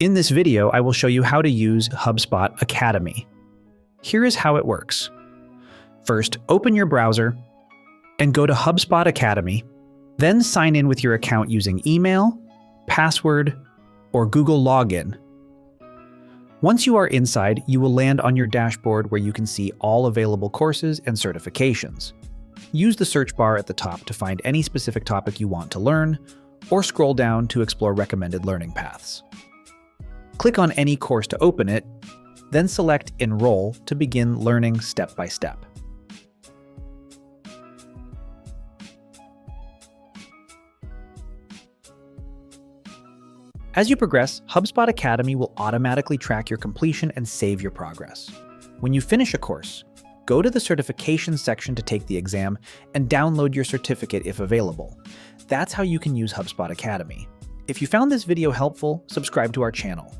In this video, I will show you how to use HubSpot Academy. Here is how it works. First, open your browser and go to HubSpot Academy. Then sign in with your account using email, password, or Google login. Once you are inside, you will land on your dashboard where you can see all available courses and certifications. Use the search bar at the top to find any specific topic you want to learn, or scroll down to explore recommended learning paths. Click on any course to open it, then select Enroll to begin learning step by step. As you progress, HubSpot Academy will automatically track your completion and save your progress. When you finish a course, go to the certification section to take the exam and download your certificate if available. That's how you can use HubSpot Academy. If you found this video helpful, subscribe to our channel.